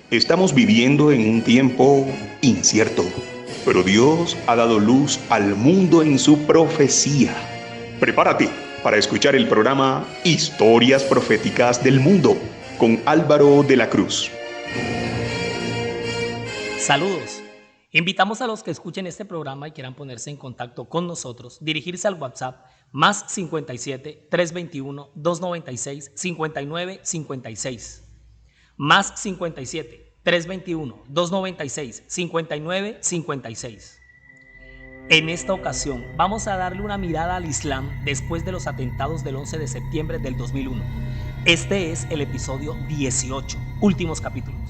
Estamos viviendo en un tiempo incierto, pero Dios ha dado luz al mundo en su profecía. Prepárate para escuchar el programa Historias Proféticas del Mundo con Álvaro de la Cruz. Saludos. Invitamos a los que escuchen este programa y quieran ponerse en contacto con nosotros, dirigirse al WhatsApp más 57 321 296 59 56. Más 57 321 296 59 56. En esta ocasión vamos a darle una mirada al Islam después de los atentados del 11 de septiembre del 2001. Este es el episodio 18, últimos capítulos.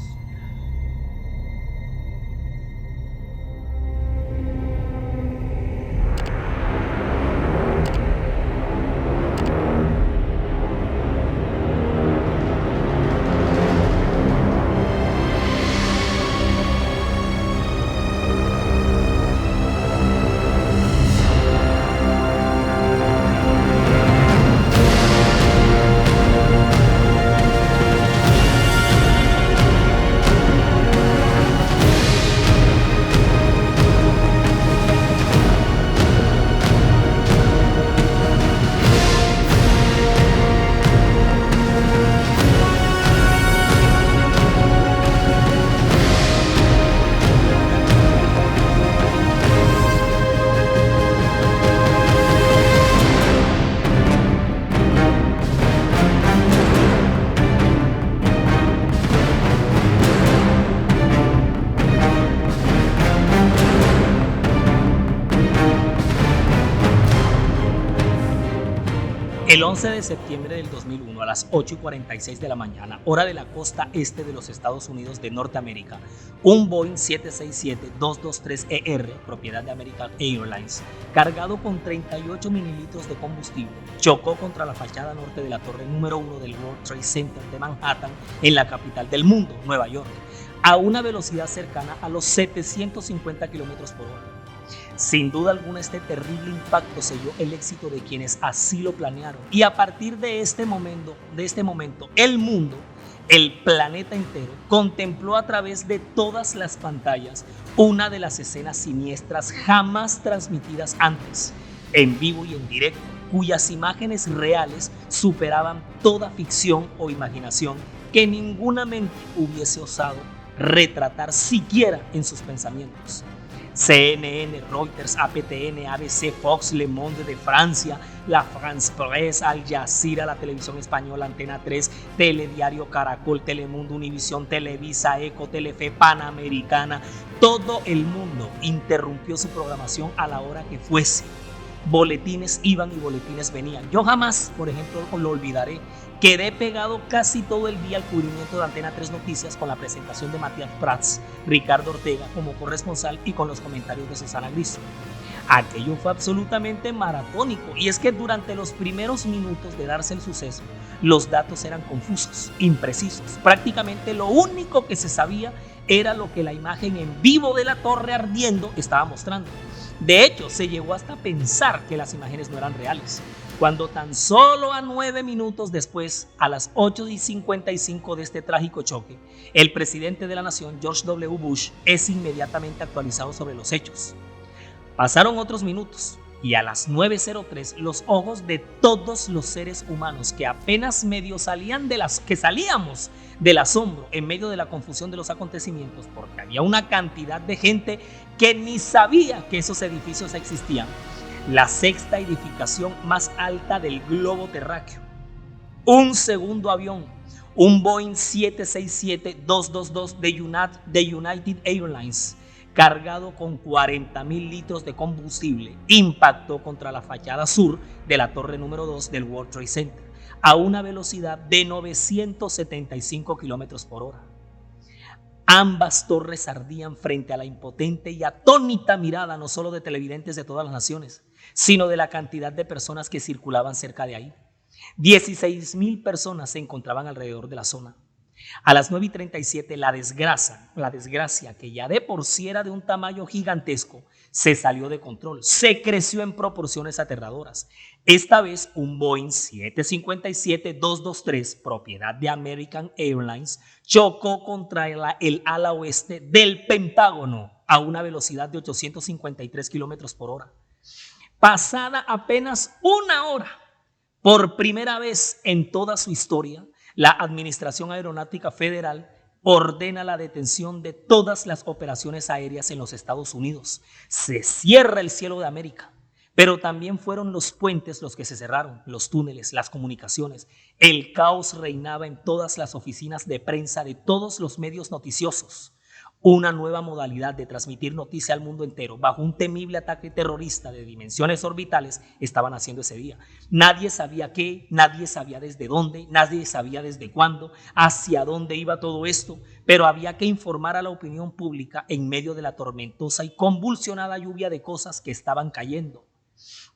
El 11 de septiembre del 2001 a las 8:46 de la mañana, hora de la costa este de los Estados Unidos de Norteamérica, un Boeing 767-223ER, propiedad de American Airlines, cargado con 38 mililitros de combustible, chocó contra la fachada norte de la torre número 1 del World Trade Center de Manhattan, en la capital del mundo, Nueva York, a una velocidad cercana a los 750 kilómetros por hora. Sin duda alguna, este terrible impacto selló el éxito de quienes así lo planearon. Y a partir de este momento, el mundo, el planeta entero, contempló a través de todas las pantallas una de las escenas siniestras jamás transmitidas antes, en vivo y en directo, cuyas imágenes reales superaban toda ficción o imaginación que ninguna mente hubiese osado retratar siquiera en sus pensamientos. CNN, Reuters, APTN, ABC, Fox, Le Monde de Francia, La France Presse, Al Jazeera, la televisión española, Antena 3, Telediario, Caracol, Telemundo, Univisión, Televisa, Eco, Telefe, Panamericana, todo el mundo interrumpió su programación a la hora que fuese. Boletines iban y boletines venían. Yo jamás, por ejemplo, lo olvidaré. Quedé pegado casi todo el día al cubrimiento de Antena 3 Noticias con la presentación de Matías Prats, Ricardo Ortega como corresponsal y con los comentarios de Susana Griso. Aquello fue absolutamente maratónico, y es que durante los primeros minutos de darse el suceso, los datos eran confusos, imprecisos. Prácticamente lo único que se sabía era lo que la imagen en vivo de la torre ardiendo estaba mostrando. De hecho, se llegó hasta a pensar que las imágenes no eran reales, cuando tan solo a 9 minutos después, a las 8:55 de este trágico choque, el presidente de la nación, George W. Bush, es inmediatamente actualizado sobre los hechos. Pasaron otros minutos y a las 9:03 los ojos de todos los seres humanos que apenas medio salíamos del asombro en medio de la confusión de los acontecimientos, porque había una cantidad de gente que ni sabía que esos edificios existían. La sexta edificación más alta del globo terráqueo. Un segundo avión, un Boeing 767-222 de United Airlines, cargado con 40,000 litros de combustible, impactó contra la fachada sur de la torre número 2 del World Trade Center a una velocidad de 975 kilómetros por hora. Ambas torres ardían frente a la impotente y atónita mirada no solo de televidentes de todas las naciones, sino de la cantidad de personas que circulaban cerca de ahí. 16,000 personas se encontraban alrededor de la zona. A las 9:37 la desgracia, que ya de por sí era de un tamaño gigantesco, se salió de control, se creció en proporciones aterradoras. Esta vez un Boeing 757-223, propiedad de American Airlines, chocó contra el ala oeste del Pentágono a una velocidad de 853 kilómetros por hora. Pasada apenas una hora, por primera vez en toda su historia, la Administración Aeronáutica Federal ordena la detención de todas las operaciones aéreas en los Estados Unidos. Se cierra el cielo de América, pero también fueron los puentes los que se cerraron, los túneles, las comunicaciones. El caos reinaba en todas las oficinas de prensa de todos los medios noticiosos. Una nueva modalidad de transmitir noticia al mundo entero bajo un temible ataque terrorista de dimensiones orbitales estaban haciendo ese día. Nadie sabía qué, nadie sabía desde dónde, nadie sabía desde cuándo, hacia dónde iba todo esto, pero había que informar a la opinión pública en medio de la tormentosa y convulsionada lluvia de cosas que estaban cayendo.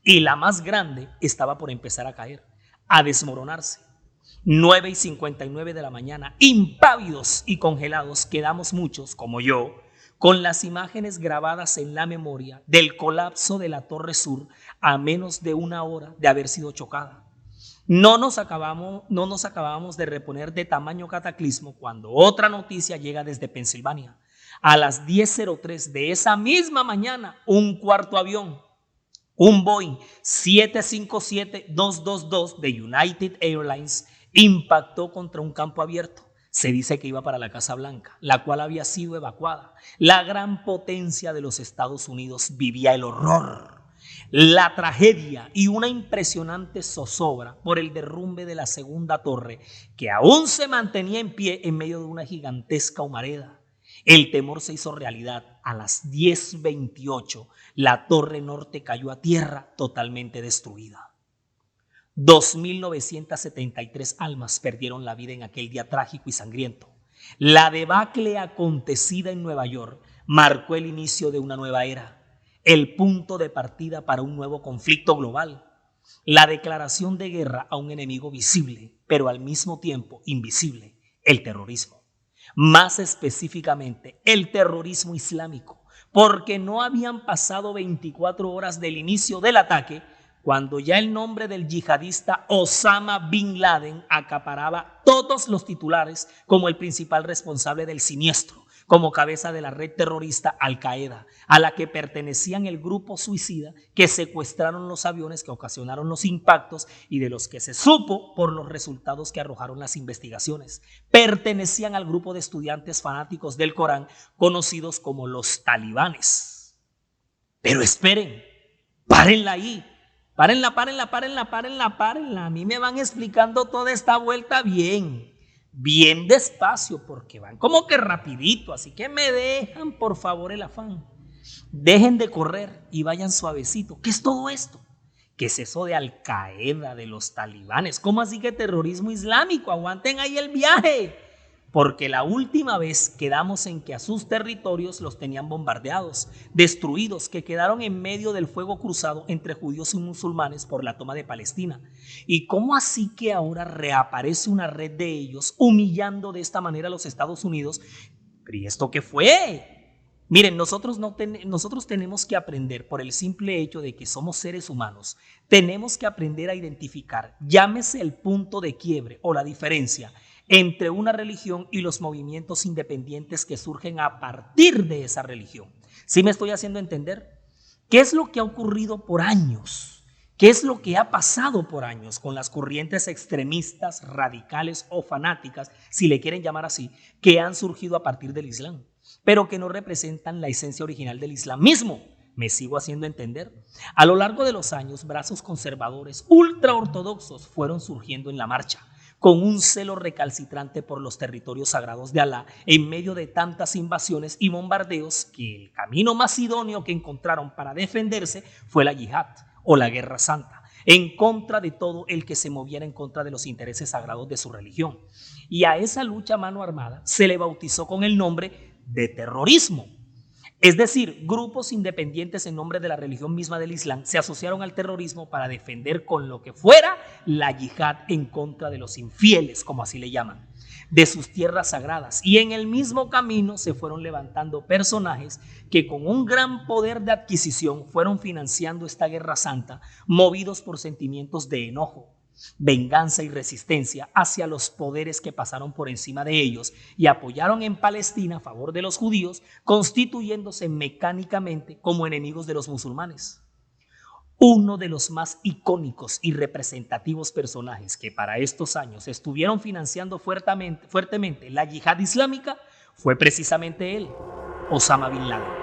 Y la más grande estaba por empezar a caer, a desmoronarse. 9:59 de la mañana, impávidos y congelados, quedamos muchos, como yo, con las imágenes grabadas en la memoria del colapso de la Torre Sur a menos de una hora de haber sido chocada. No nos acabábamos de reponer de tamaño cataclismo cuando otra noticia llega desde Pensilvania. A las 10:03 de esa misma mañana, un cuarto avión, un Boeing 757-222 de United Airlines, impactó contra un campo abierto. Se dice que iba para la Casa Blanca, la cual había sido evacuada. La gran potencia de los Estados Unidos vivía el horror, la tragedia y una impresionante zozobra por el derrumbe de la segunda torre, que aún se mantenía en pie en medio de una gigantesca humareda. El temor se hizo realidad. A las 10:28, la torre norte cayó a tierra totalmente destruida. 2.973 almas perdieron la vida en aquel día trágico y sangriento. La debacle acontecida en Nueva York marcó el inicio de una nueva era, el punto de partida para un nuevo conflicto global, la declaración de guerra a un enemigo visible, pero al mismo tiempo invisible, el terrorismo. Más específicamente, el terrorismo islámico, porque no habían pasado 24 horas del inicio del ataque cuando ya el nombre del yihadista Osama Bin Laden acaparaba todos los titulares como el principal responsable del siniestro, como cabeza de la red terrorista Al-Qaeda, a la que pertenecían el grupo suicida que secuestraron los aviones que ocasionaron los impactos y de los que se supo por los resultados que arrojaron las investigaciones. Pertenecían al grupo de estudiantes fanáticos del Corán conocidos como los talibanes. Pero esperen, párenla ahí. Párenla. A mí me van explicando toda esta vuelta bien despacio, porque van como que rapidito, así que me dejan por favor el afán. Dejen de correr y vayan suavecito. ¿Qué es todo esto? ¿Qué es eso de Al-Qaeda, de los talibanes? ¿Cómo así que terrorismo islámico? Aguanten ahí el viaje. Porque la última vez quedamos en que a sus territorios los tenían bombardeados, destruidos, que quedaron en medio del fuego cruzado entre judíos y musulmanes por la toma de Palestina. ¿Y cómo así que ahora reaparece una red de ellos humillando de esta manera a los Estados Unidos? ¿Pero y esto qué fue? Miren, nosotros tenemos que aprender, por el simple hecho de que somos seres humanos, tenemos que aprender a identificar, llámese el punto de quiebre o la diferencia entre una religión y los movimientos independientes que surgen a partir de esa religión. ¿Sí me estoy haciendo entender? ¿Qué es lo que ha ocurrido por años? ¿Qué es lo que ha pasado por años con las corrientes extremistas, radicales o fanáticas, si le quieren llamar así, que han surgido a partir del Islam, pero que no representan la esencia original del Islam mismo? ¿Me sigo haciendo entender? A lo largo de los años, brazos conservadores ultraortodoxos fueron surgiendo en la marcha, con un celo recalcitrante por los territorios sagrados de Alá en medio de tantas invasiones y bombardeos que el camino más idóneo que encontraron para defenderse fue la yihad o la guerra santa, en contra de todo el que se moviera en contra de los intereses sagrados de su religión. Y a esa lucha a mano armada se le bautizó con el nombre de terrorismo. Es decir, grupos independientes en nombre de la religión misma del Islam se asociaron al terrorismo para defender con lo que fuera la yihad en contra de los infieles, como así le llaman. de sus tierras sagradas. Y en el mismo camino se fueron levantando personajes que con un gran poder de adquisición fueron financiando esta guerra santa, movidos por sentimientos de enojo, venganza y resistencia hacia los poderes que pasaron por encima de ellos y apoyaron en Palestina a favor de los judíos, constituyéndose mecánicamente como enemigos de los musulmanes. Uno de los más icónicos y representativos personajes que para estos años estuvieron financiando fuertemente la yihad islámica fue precisamente él, Osama Bin Laden.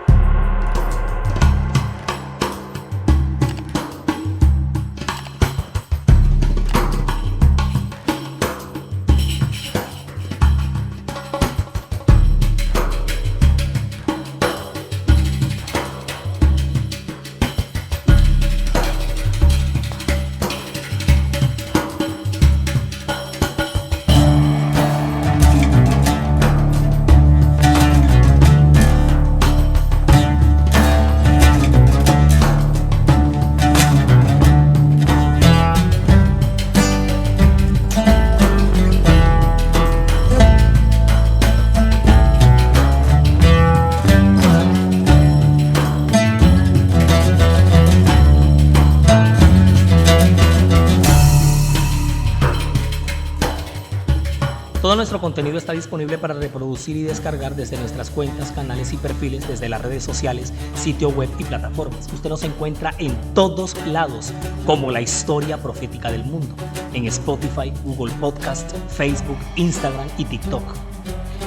Todo nuestro contenido está disponible para reproducir y descargar desde nuestras cuentas, canales y perfiles, desde las redes sociales, sitio web y plataformas. Usted nos encuentra en todos lados como La Historia Profética del Mundo, en Spotify, Google Podcast, Facebook, Instagram y TikTok.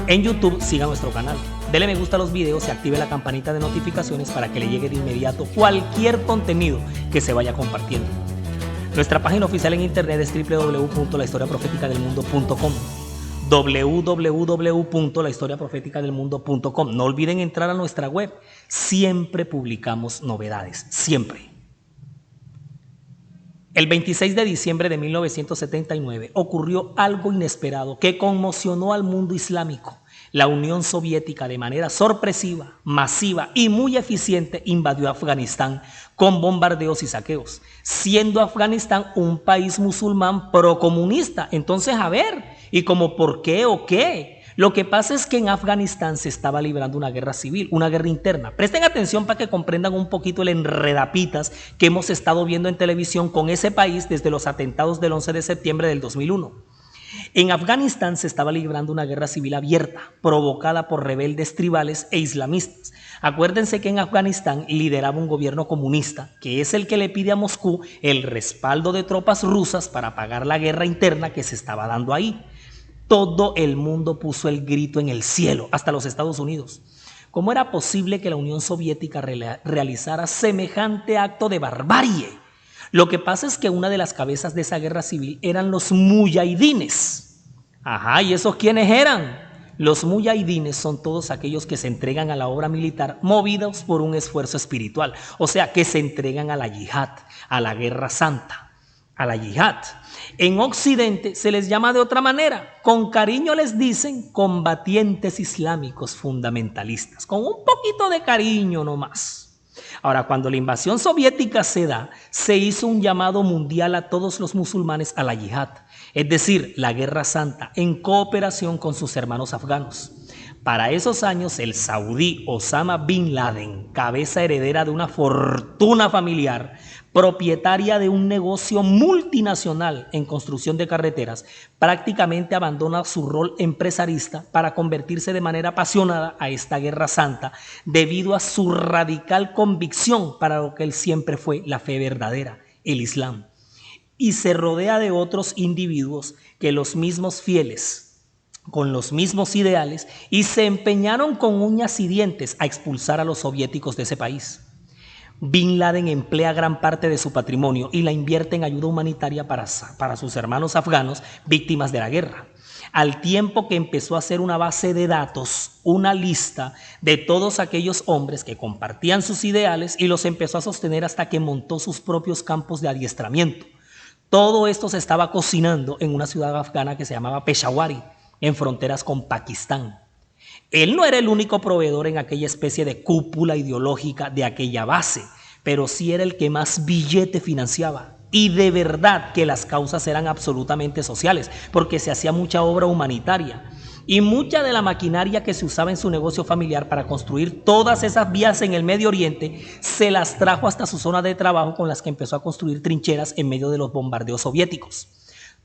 En YouTube siga nuestro canal, dele me gusta a los videos y active la campanita de notificaciones para que le llegue de inmediato cualquier contenido que se vaya compartiendo. Nuestra página oficial en internet es www.lahistoriaprofeticadelmundo.com. www.lahistoriaprofeticadelmundo.com. No olviden entrar a nuestra web. Siempre publicamos novedades, siempre. El 26 de diciembre de 1979 ocurrió algo inesperado que conmocionó al mundo islámico. La Unión Soviética, de manera sorpresiva, masiva y muy eficiente, invadió Afganistán con bombardeos y saqueos, siendo Afganistán un país musulmán procomunista. Entonces, a ver, ¿y como por qué o qué? Lo que pasa es que en Afganistán se estaba librando una guerra civil, una guerra interna. Presten atención para que comprendan un poquito el enredapitas que hemos estado viendo en televisión con ese país desde los atentados del 11 de septiembre del 2001. En Afganistán se estaba librando una guerra civil abierta, provocada por rebeldes tribales e islamistas. Acuérdense que en Afganistán lideraba un gobierno comunista, que es el que le pide a Moscú el respaldo de tropas rusas para pagar la guerra interna que se estaba dando ahí. Todo el mundo puso el grito en el cielo, hasta los Estados Unidos. ¿Cómo era posible que la Unión Soviética realizara semejante acto de barbarie? Lo que pasa es que una de las cabezas de esa guerra civil eran los muyahidines. Ajá, ¿y esos quiénes eran? Los muyahidines son todos aquellos que se entregan a la obra militar movidos por un esfuerzo espiritual, o sea, que se entregan a la yihad, a la guerra santa, a la yihad. En Occidente se les llama de otra manera, con cariño les dicen combatientes islámicos fundamentalistas, con un poquito de cariño nomás. Ahora, cuando la invasión soviética se da, se hizo un llamado mundial a todos los musulmanes a la yihad, es decir, la guerra santa, en cooperación con sus hermanos afganos. Para esos años, el saudí Osama Bin Laden, cabeza heredera de una fortuna familiar, propietaria de un negocio multinacional en construcción de carreteras, prácticamente abandona su rol empresarista para convertirse de manera apasionada a esta guerra santa debido a su radical convicción para lo que él siempre fue la fe verdadera, el Islam. Y se rodea de otros individuos que los mismos fieles, con los mismos ideales, y se empeñaron con uñas y dientes a expulsar a los soviéticos de ese país. Bin Laden emplea gran parte de su patrimonio y la invierte en ayuda humanitaria para sus hermanos afganos víctimas de la guerra, al tiempo que empezó a hacer una base de datos, una lista de todos aquellos hombres que compartían sus ideales y los empezó a sostener hasta que montó sus propios campos de adiestramiento. Todo esto se estaba cocinando en una ciudad afgana que se llamaba Peshawari, en fronteras con Pakistán. Él no era el único proveedor en aquella especie de cúpula ideológica de aquella base, pero sí era el que más billete financiaba. Y de verdad que las causas eran absolutamente sociales, porque se hacía mucha obra humanitaria. Y mucha de la maquinaria que se usaba en su negocio familiar para construir todas esas vías en el Medio Oriente, se las trajo hasta su zona de trabajo, con las que empezó a construir trincheras en medio de los bombardeos soviéticos.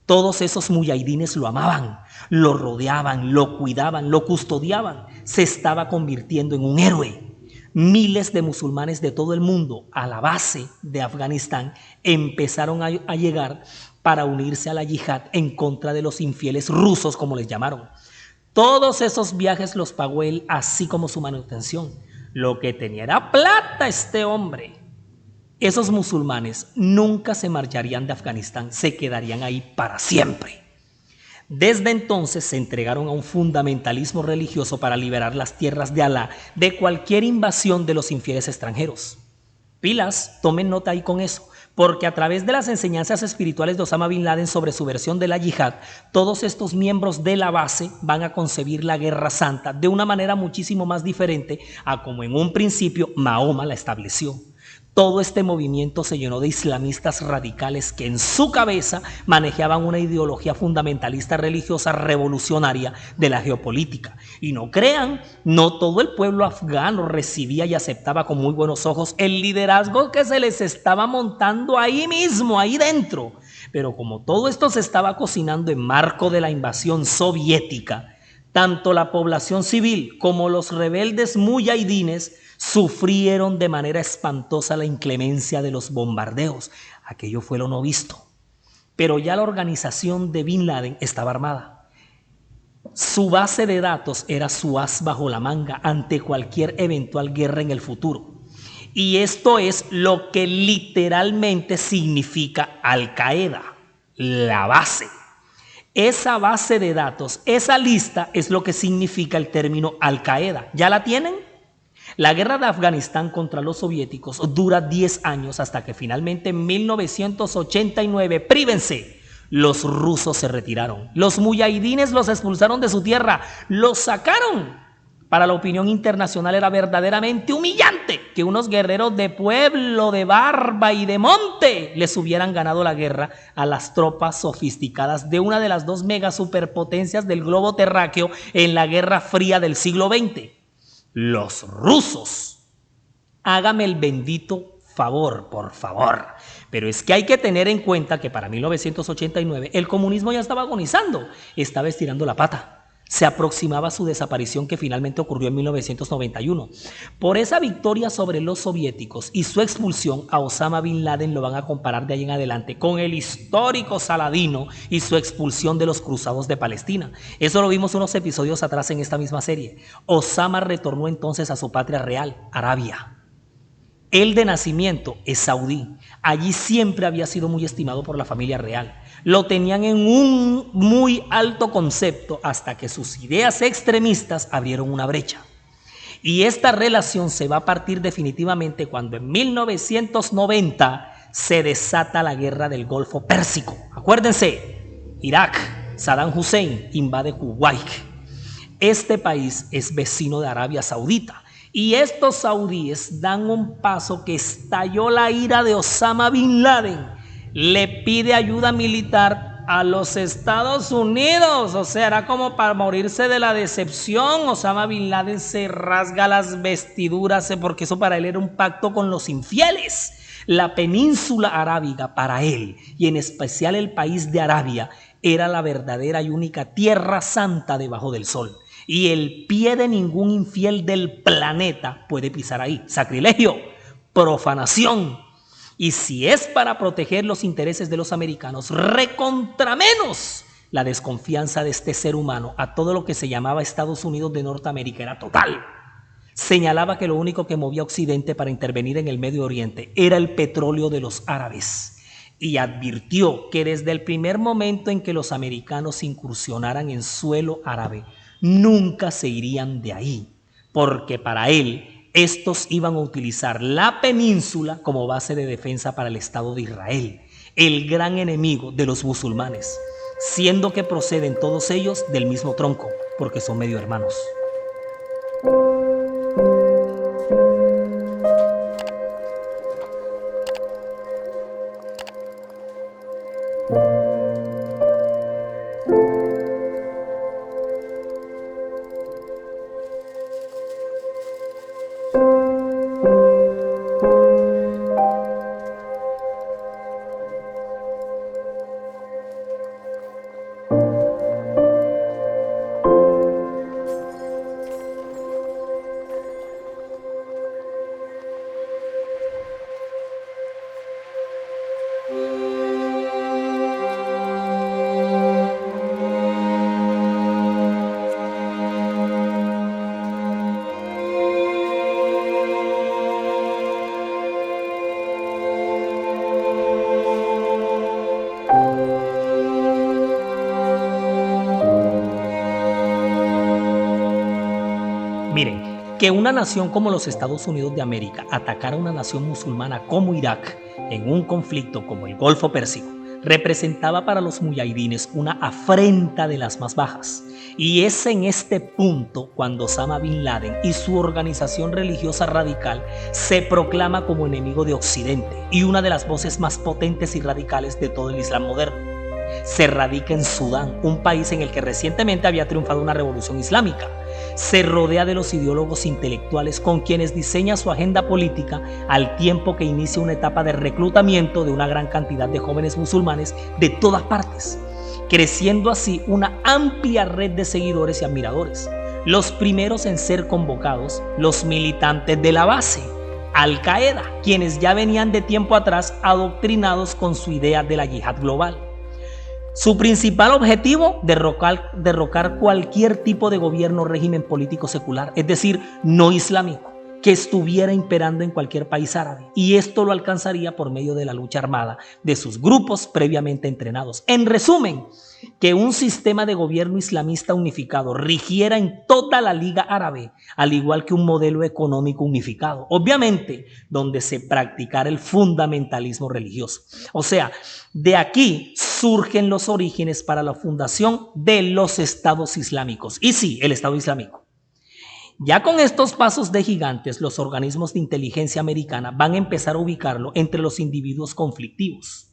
Todos esos muyahidines lo amaban, lo rodeaban, lo cuidaban, lo custodiaban. Se estaba convirtiendo en un héroe. Miles de musulmanes de todo el mundo a la base de Afganistán empezaron a llegar para unirse a la yihad en contra de los infieles rusos, como les llamaron. Todos esos viajes los pagó él, así como su manutención. Lo que tenía era plata este hombre. Esos musulmanes nunca se marcharían de Afganistán, se quedarían ahí para siempre. Desde entonces se entregaron a un fundamentalismo religioso para liberar las tierras de Alá de cualquier invasión de los infieles extranjeros. Pilas, tomen nota ahí con eso, porque a través de las enseñanzas espirituales de Osama Bin Laden sobre su versión de la yihad, todos estos miembros de la base van a concebir la Guerra Santa de una manera muchísimo más diferente a como en un principio Mahoma la estableció. Todo este movimiento se llenó de islamistas radicales que en su cabeza manejaban una ideología fundamentalista religiosa revolucionaria de la geopolítica. Y no crean, no todo el pueblo afgano recibía y aceptaba con muy buenos ojos el liderazgo que se les estaba montando ahí mismo, ahí dentro. Pero como todo esto se estaba cocinando en marco de la invasión soviética, tanto la población civil como los rebeldes muyahidines sufrieron de manera espantosa la inclemencia de los bombardeos. Aquello fue lo no visto. Pero ya la organización de Bin Laden estaba armada. Su base de datos era su as bajo la manga ante cualquier eventual guerra en el futuro. Y esto es lo que literalmente significa Al-Qaeda, la base. Esa base de datos, esa lista es lo que significa el término Al-Qaeda. ¿Ya la tienen? La guerra de Afganistán contra los soviéticos dura 10 años hasta que finalmente en 1989, prívense, los rusos se retiraron. Los muyahidines los expulsaron de su tierra, los sacaron. Para la opinión internacional era verdaderamente humillante que unos guerreros de pueblo, de barba y de monte les hubieran ganado la guerra a las tropas sofisticadas de una de las dos mega superpotencias del globo terráqueo en la Guerra Fría del siglo XX. Los rusos. Hágame el bendito favor, por favor. Pero es que hay que tener en cuenta que para 1989 el comunismo ya estaba agonizando, estaba estirando la pata. Se aproximaba su desaparición, que finalmente ocurrió en 1991. Por esa victoria sobre los soviéticos y su expulsión, a Osama Bin Laden lo van a comparar de ahí en adelante con el histórico Saladino y su expulsión de los cruzados de Palestina. Eso lo vimos unos episodios atrás en esta misma serie. Osama retornó entonces a su patria real, Arabia. Él de nacimiento es saudí. Allí siempre había sido muy estimado por la familia real. Lo tenían en un muy alto concepto hasta que sus ideas extremistas abrieron una brecha. Y esta relación se va a partir definitivamente cuando en 1990 se desata la guerra del Golfo Pérsico. Acuérdense, Irak, Saddam Hussein invade Kuwait. Este país es vecino de Arabia Saudita. Y estos saudíes dan un paso que estalló la ira de Osama Bin Laden. Le pide ayuda militar a los Estados Unidos. O sea, era como para morirse de la decepción. Osama Bin Laden se rasga las vestiduras porque eso para él era un pacto con los infieles. La península arábiga para él, y en especial el país de Arabia, era la verdadera y única tierra santa debajo del sol. Y el pie de ningún infiel del planeta puede pisar ahí. Sacrilegio, profanación. Y si es para proteger los intereses de los americanos, recontra menos la desconfianza de este ser humano a todo lo que se llamaba Estados Unidos de Norteamérica era total. Señalaba que lo único que movía a Occidente para intervenir en el Medio Oriente era el petróleo de los árabes. Y advirtió que desde el primer momento en que los americanos incursionaran en suelo árabe, nunca se irían de ahí, porque para él estos iban a utilizar la península como base de defensa para el Estado de Israel, el gran enemigo de los musulmanes, siendo que proceden todos ellos del mismo tronco, porque son medio hermanos. Miren, que una nación como los Estados Unidos de América atacara a una nación musulmana como Irak en un conflicto como el Golfo Pérsico representaba para los muyahidines una afrenta de las más bajas. Y es en este punto cuando Osama Bin Laden y su organización religiosa radical se proclama como enemigo de Occidente y una de las voces más potentes y radicales de todo el Islam moderno. Se radica en Sudán, un país en el que recientemente había triunfado una revolución islámica. Se rodea de los ideólogos intelectuales con quienes diseña su agenda política al tiempo que inicia una etapa de reclutamiento de una gran cantidad de jóvenes musulmanes de todas partes, creciendo así una amplia red de seguidores y admiradores. Los primeros en ser convocados, los militantes de la base, Al-Qaeda, quienes ya venían de tiempo atrás adoctrinados con su idea de la yihad global. Su principal objetivo, derrocar cualquier tipo de gobierno o régimen político secular, es decir, no islámico, que estuviera imperando en cualquier país árabe. Y esto lo alcanzaría por medio de la lucha armada de sus grupos previamente entrenados. En resumen, que un sistema de gobierno islamista unificado rigiera en toda la Liga Árabe, al igual que un modelo económico unificado, obviamente donde se practicara el fundamentalismo religioso. O sea, de aquí surgen los orígenes para la fundación de los estados islámicos. Y sí, el Estado Islámico. Ya con estos pasos de gigantes, los organismos de inteligencia americana van a empezar a ubicarlo entre los individuos conflictivos.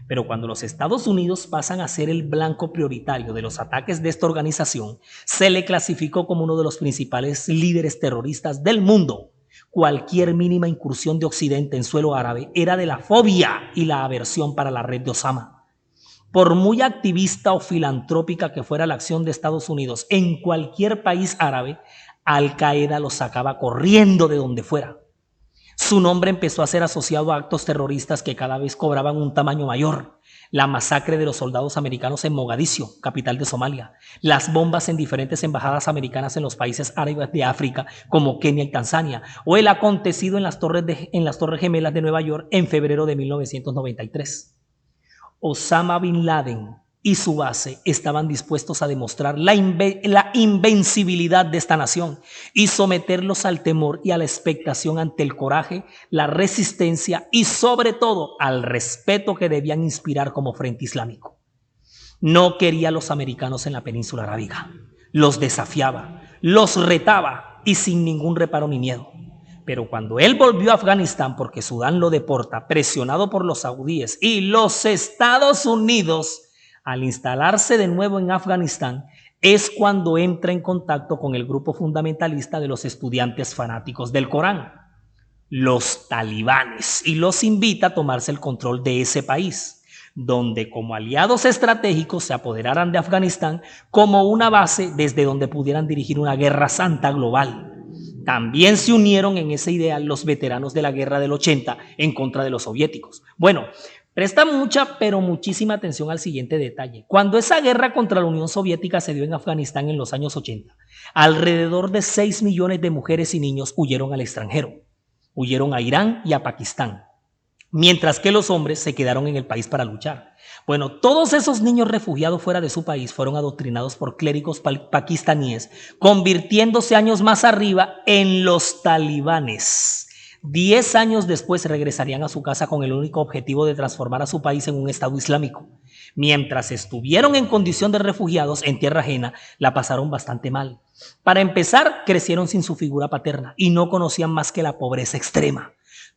Pero cuando los Estados Unidos pasan a ser el blanco prioritario de los ataques de esta organización, se le clasificó como uno de los principales líderes terroristas del mundo. Cualquier mínima incursión de Occidente en suelo árabe era de la fobia y la aversión para la red de Osama. Por muy activista o filantrópica que fuera la acción de Estados Unidos en cualquier país árabe, Al-Qaeda lo sacaba corriendo de donde fuera. Su nombre empezó a ser asociado a actos terroristas que cada vez cobraban un tamaño mayor. La masacre de los soldados americanos en Mogadiscio, capital de Somalia. Las bombas en diferentes embajadas americanas en los países árabes de África, como Kenia y Tanzania. O el acontecido en las Torres Gemelas de Nueva York en febrero de 1993. Osama Bin Laden y su base estaban dispuestos a demostrar la invencibilidad de esta nación y someterlos al temor y a la expectación ante el coraje, la resistencia y sobre todo al respeto que debían inspirar como Frente Islámico. No quería a los americanos en la península arábiga, los desafiaba, los retaba y sin ningún reparo ni miedo. Pero cuando él volvió a Afganistán porque Sudán lo deporta, presionado por los saudíes y los Estados Unidos, al instalarse de nuevo en Afganistán, es cuando entra en contacto con el grupo fundamentalista de los estudiantes fanáticos del Corán, los talibanes, y los invita a tomarse el control de ese país, donde como aliados estratégicos se apoderaran de Afganistán como una base desde donde pudieran dirigir una guerra santa global. También se unieron en ese ideal los veteranos de la guerra del 80 en contra de los soviéticos. Bueno, presta mucha, pero muchísima atención al siguiente detalle. Cuando esa guerra contra la Unión Soviética se dio en Afganistán en los años 80, alrededor de 6 millones de mujeres y niños huyeron al extranjero. Huyeron a Irán y a Pakistán, mientras que los hombres se quedaron en el país para luchar. Bueno, todos esos niños refugiados fuera de su país fueron adoctrinados por clérigos pakistaníes, convirtiéndose años más arriba en los talibanes. 10 años después regresarían a su casa con el único objetivo de transformar a su país en un Estado Islámico. Mientras estuvieron en condición de refugiados en tierra ajena, la pasaron bastante mal. Para empezar, crecieron sin su figura paterna y no conocían más que la pobreza extrema.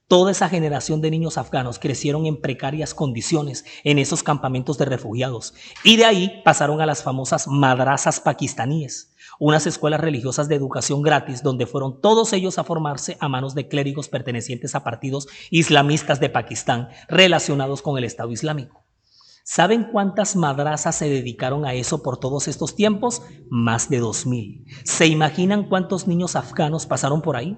Toda esa generación de niños afganos crecieron en precarias condiciones en esos campamentos de refugiados y de ahí pasaron a las famosas madrasas pakistaníes, unas escuelas religiosas de educación gratis donde fueron todos ellos a formarse a manos de clérigos pertenecientes a partidos islamistas de Pakistán relacionados con el Estado Islámico. ¿Saben cuántas madrasas se dedicaron a eso por todos estos tiempos? Más de 2.000. ¿Se imaginan cuántos niños afganos pasaron por ahí?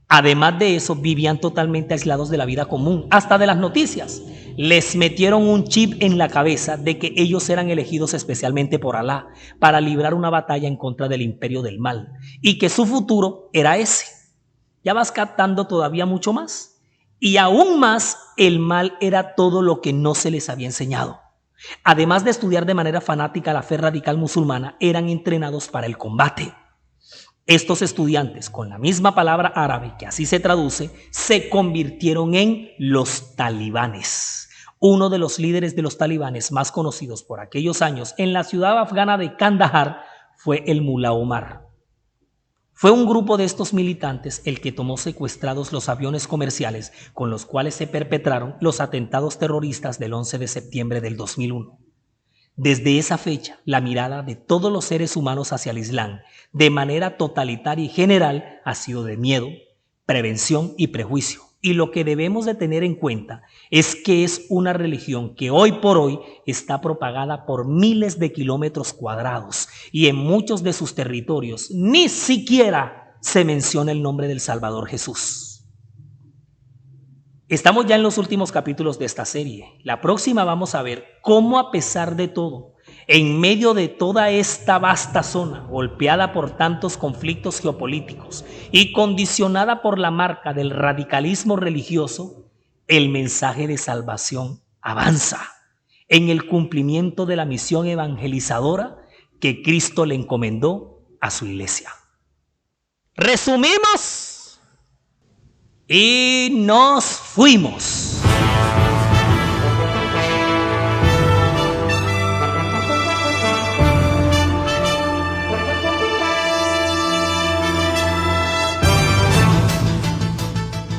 Además de eso, vivían totalmente aislados de la vida común, hasta de las noticias. Les metieron un chip en la cabeza de que ellos eran elegidos especialmente por Alá para librar una batalla en contra del imperio del mal y que su futuro era ese. Ya vas captando todavía mucho más. Y aún más, el mal era todo lo que no se les había enseñado. Además de estudiar de manera fanática la fe radical musulmana, eran entrenados para el combate. Estos estudiantes, con la misma palabra árabe que así se traduce, se convirtieron en los talibanes. Uno de los líderes de los talibanes más conocidos por aquellos años en la ciudad afgana de Kandahar fue el Mulá Omar. Fue un grupo de estos militantes el que tomó secuestrados los aviones comerciales con los cuales se perpetraron los atentados terroristas del 11 de septiembre del 2001. Desde esa fecha, la mirada de todos los seres humanos hacia el Islam, de manera totalitaria y general, ha sido de miedo, prevención y prejuicio. Y lo que debemos de tener en cuenta es que es una religión que hoy por hoy está propagada por miles de kilómetros cuadrados y en muchos de sus territorios ni siquiera se menciona el nombre del Salvador Jesús. Estamos ya en los últimos capítulos de esta serie. La próxima vamos a ver cómo, a pesar de todo, en medio de toda esta vasta zona golpeada por tantos conflictos geopolíticos y condicionada por la marca del radicalismo religioso, el mensaje de salvación avanza en el cumplimiento de la misión evangelizadora que Cristo le encomendó a su iglesia. Resumimos y nos fuimos.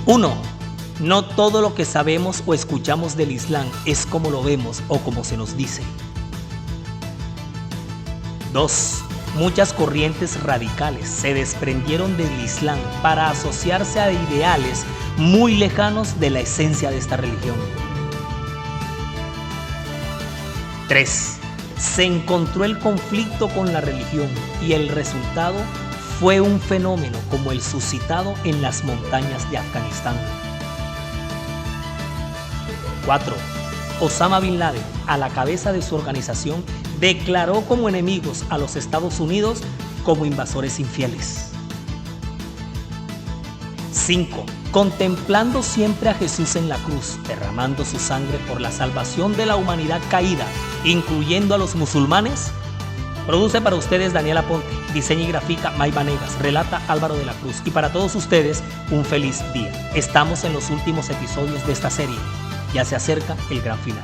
Uno, no todo lo que sabemos o escuchamos del Islam es como lo vemos o como se nos dice. 2. Muchas corrientes radicales se desprendieron del Islam para asociarse a ideales muy lejanos de la esencia de esta religión. 3. Se encontró el conflicto con la religión y el resultado fue un fenómeno como el suscitado en las montañas de Afganistán. 4. Osama Bin Laden, a la cabeza de su organización, declaró como enemigos a los Estados Unidos como invasores infieles. 5. Contemplando siempre a Jesús en la cruz, derramando su sangre por la salvación de la humanidad caída, incluyendo a los musulmanes. Produce para ustedes Daniel Aponte, diseña y grafica May Vanegas, relata Álvaro de la Cruz y para todos ustedes un feliz día. Estamos en los últimos episodios de esta serie, ya se acerca el gran final.